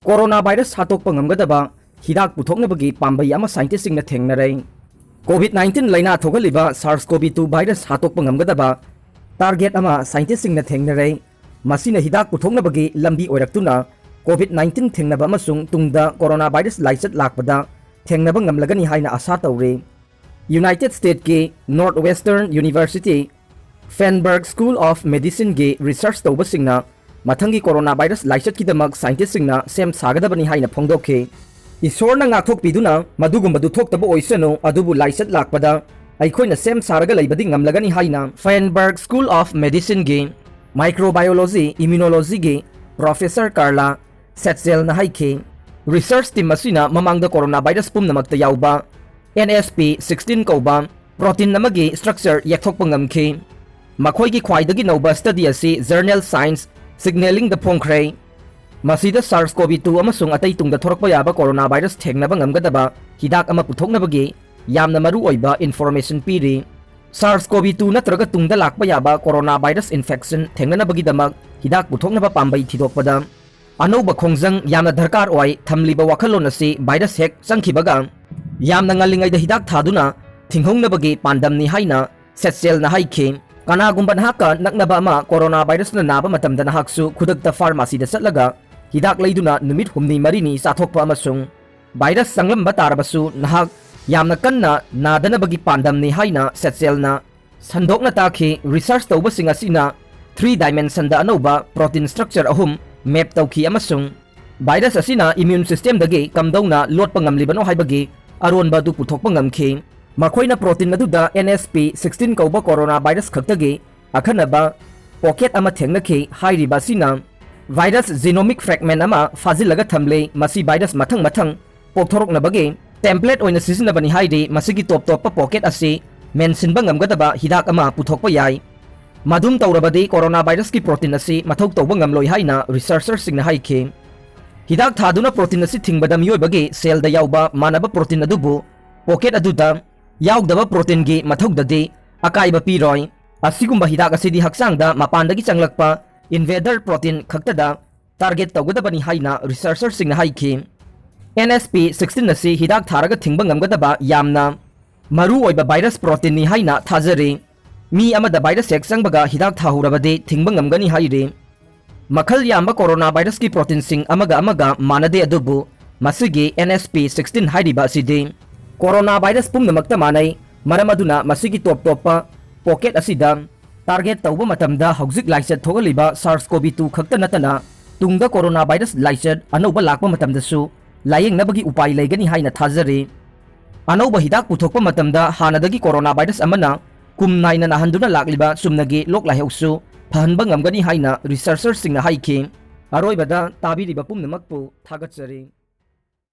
corona virus हाटोकपा ngamgadaba hidak puthoknabagi Pambei ama scientist Singna Thengnare COVID-19 laina thogaliba SARS-CoV-2 virus hattokpa ngamgadaba target ama scientist Singna Thengnare masina hidak puthoknabagi lambi oiraktuna COVID-19 thengnaba amasung tungda corona virus laisat lakpada thengnaba ngamlagani haina asa tawre United States ke Northwestern University Feinberg School of Medicine ge research tawba singna mathangi coronavirus laisat kidamak scientist singna sem sagadabani haina phongdokhe isorna ngakthok piduna madugumbadu thoktaba oisano adubu laisat lakpada aikhoina sem saraga leibadi ngamlagani haina Feinberg School of Medicine ge microbiology immunology ge Professor Carla Setzel na haike research team masina mamangda coronavirus pumnamakta yauba NSP16 kauba protein namagi structure yakthokpa ngamkhe makhoi gi khwaidagi nauba study asi journal Science signaling the phongkhre masida SARS-CoV-2 amasung atai tungda thorakpa yaba coronavirus thengnaba ngamgadaba hidak ama puthoknabagi yamna maru oiba information piri SARS-CoV-2 natraga tungda lakpa yaba coronavirus infection thengnanabagi damak hidak puthoknaba Pambei thidokpada anoba khongjang yamna dharkar oi thamliba wakhalon asi virus hek changkhibaga yamna ngalingai da hidak thaduna thinghongnabagi pandamni haina Setzel na haike kanagumba nahaka naknaba ama coronavirus na naba matamda nahaksu khudakta pharmacy da satlaga hidak leiduna numit humni marini sathokpa amasung virus sanglamba tarabasu nahak yamna kanna nadanabagi pandamni haina Setzel na sandokna takhi research tawba singa sina 3 dimension da anoba protein structure ahum map tawki amasung virus asina immune system dagi kamdawna lotpa ngamlibano haibagi aronba du puthokpa ngamkhe makoina protein aduda NSP16 kauba coronavirus khaktage akhanaba pocket ama thengnakhe hairiba sina virus genomic fragment ama fazilaga thamle masi virus mathang mathang pokthoroknabage template oina sizinabani hairi masigi top pocket ase mention ba ngamgadaba hidak ama puthokpa yai madum tawrabadi coronavirus ki protein ase mathok tawba ngamloi haina researchers singna haike hidak thaduna protein ase thingbada miyobage cell da yauba manaba protein adubu pocket aduda yaugdaba protein gi mathokdadi akaiba piroi asigumba hidak asidi haksangda mapandagi changlakpa invader protein khaktada target tawgadabani haina researchers singna haike NSP16 asi hidak tharaga thingba ngamgadaba yamna maru oiba virus protein ni haina thajare mi amada virus hek changbaga hidak thahurabade thingba ngamgani haire makhal yamba coronavirus ki protein sing amaga manade adubu masigi NSP16 hairiba aside coronavirus pumnamakta manai maramaduna masigi top pocket asida target tawba matamda hauzik laisat thogaliba SARS-CoV-2 khakta natana tungda coronavirus laisat anoba lakpa matamdasu layeng nabagi upai laigani haina thajare anoba hidak puthokpa matamda hanadagi coronavirus amana kumnaina nahanduna lakliba sumnagi loklaihausu phanba ngamgani haina researchers singna haike aroibada tabiriba pumnamakpu thagatsari